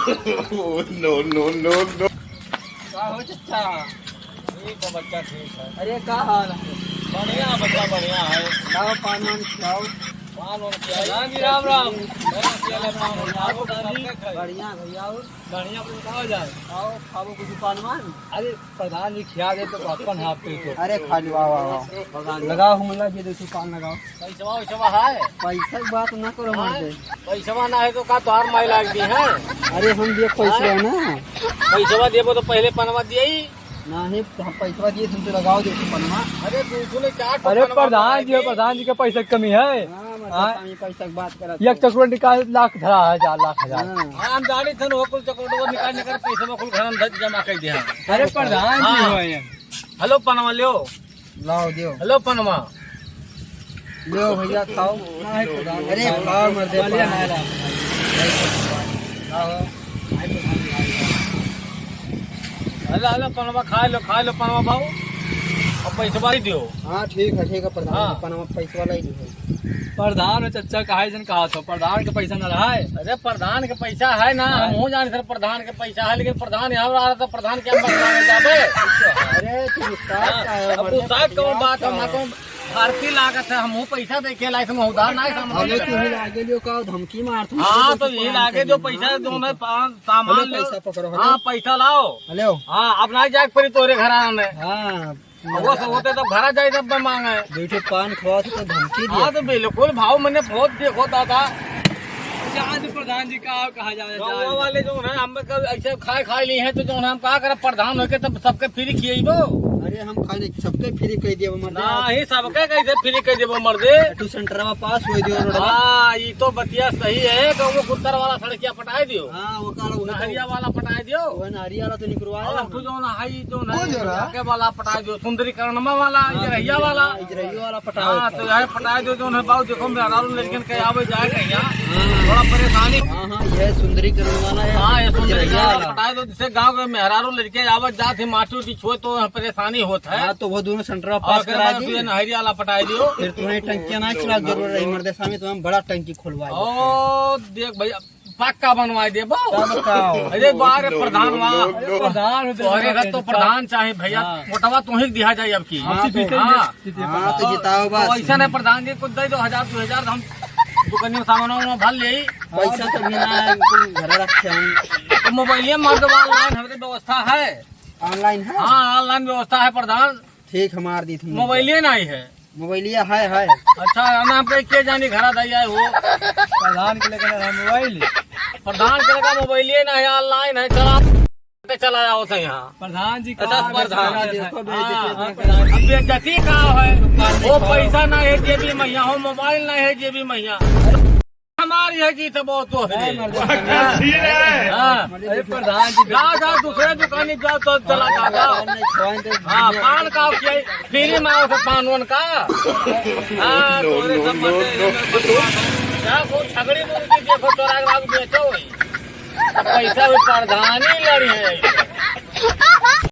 No no no no. का हो चचा? ठीक है बच्चा, ठीक है। अरे का हाल है? बढ़िया बच्चा, बढ़िया है। लाओ पान वान खिलाओ। पान वान किया? प्रधान जी राम राम। बढ़िया भैया और बढ़िया बताओ जाए। आओ खाओ कुछ पान वान। अरे प्रधान जी खिया दे तो अपन हाथ पे तो अरे खा लो आओ भगवान लगाओ हमला ये देखो पान लगाओ। पैसा वैसा है? पैसा की बात ना करो मर्दे। पैसा ना है तो का तोहार माई लाग दी है। अरे हम दिए पैसा है ना। पैसा देबो तो पहले पनवा दिए नहीं हम पैसा दिए तुम तो लगाओ देखो पनमा। अरे तूने क्या अरे प्रधान जी का पैसा की कमी है। हाँ पैसा की बात करा एक चक्कर निकाल लाख धरा है, 4 लाख हजार। हम जानी थे वो कुल चकोटवा निकाल पैसा में कुल घर में जमा कर दिया। अरे प्रधान जी हाँ। हो ये। हेलो पनवा लियो। लाओ दियो हेलो पनवा लो भैया खाओ। अरे खाओ मर्दे हेलो हेलो पनवा खा लो पनवा बाबू और पैसा ही दियो। हाँ ठीक है प्रधान हाँ। जी पनमा पैसा वाला ही दियो। प्रधान और चचा कहा जन कहा तो प्रधान का पैसा न रहा है। अरे प्रधान के पैसा है ना, हम हो जाने सर प्रधान के पैसा है, लेकिन प्रधान यहाँ आ रहा था, प्रधान क्या बदलाने जाबे। अरे तू अब तू साथ कौन बात है, हमको भारतीय लागत है, हम पैसा दे के लाए थे, उधार ना अरे तू ही लागे लियो का धमकी मार तू। हाँ तो यही लागे जो पैसा दोनों सामान ले। पैसा पकड़ो। हाँ पैसा लाओ। हेलो हाँ अब ना जाए पड़ी तोरे घर आने। हाँ वो सब होते तो घर जाए तब मांगे। बेटे पान खवा तो धमकी दिया। हाँ तो बिल्कुल भाव मैंने बहुत देखो दादा। प्रधान जी का कहा जाए गाँव वाले जो है हम ऐसे खाए ली है तो जो है हम कहा कर प्रधान होके तब सबके फ्री खिएबो। अरे हम खाने सबके फ्री कह दिया मर्दे। नहीं सबके कैसे फ्री कर देबो मर्दे। तू सेंटरवा पास हो दियो रोडवा। हाँ ये तो बतिया सही है तो वो कुत्तर वाला सड़किया पटाए दियो। हाँ वो काला नहरिया वाला पटाए दियो। वो नहरिया वाला तो निकलवाया। और तू जो ना हाई जो ना जाके वाला पटाए दियो, सुंदरीकरणमा वाला, इजरहिया वाला। इजराइल वाला पटावा। हाँ तो यार पटाए दियो जो है बाबू देखो मेरा लेकिन कहीं आवे जाए कहीं थोड़ा परेशानी। हाँ ये सुंदरीकरण वाला है। हाँ ये इजराइल वाला। सुंदरीकरण पटाए दो जिससे गाँव के मेहरारू लड़के आवत जाते माटी उटी छुए तो परेशानी होता है। हाँ तो वो दोनों सेंटरवा और पास फिर करा बाद दी। तुझे नहरिया वाला पटाए दियो। फिर तुम्हें टंकियां ना चला जरूर रही मर्दे सामने तुम्हें बड़ा टंकी खुलवाई। ओ देख भैया पक्का बनवाए दे क्या बताओ। अरे बारे प्रधान वाह प्रधान तोहरे घर तो प्रधान चाहे भैया मोटवा तुम्हें दिया जाए अब की। हाँ, हाँ तो जिताओ बस। तो ऐसा नहीं प्रधान जी कुछ दे दो 1000 2000 हम दुकानी में सामान भर ले। पैसा तो भी ना घर रखे हम। तो मोबाइल मार दो ऑनलाइन हमारी व्यवस्था है। ऑनलाइन है। हाँ ऑनलाइन व्यवस्था है प्रधान। ठीक हमार दी थी मोबाइल नहीं है। मोबाइलिया है। अच्छा नाम पे के जानी घर दैया हो प्रधान के लेकर मोबाइल। प्रधान के लगा मोबाइल नहीं है, ऑनलाइन है। चला जाओ तो यहाँ प्रधान जी अच्छा, प्रधान। देखो हाँ, अब बेइज्जती का है वो पैसा नहीं है जेबी मैया हो, मोबाइल नहीं है जेबी मैया हमारी है जी तो बहुत तो है। हाँ, अरे प्रधान जी जा दूसरे दुकानी जाओ तो चला जाता। हाँ पान का फ्री में आओ पान वन का। हाँ तोरे सब क्या वो छगड़ी मुर्गी देखो चोरा बेचो पैसा भी प्रधान ही लड़ी है।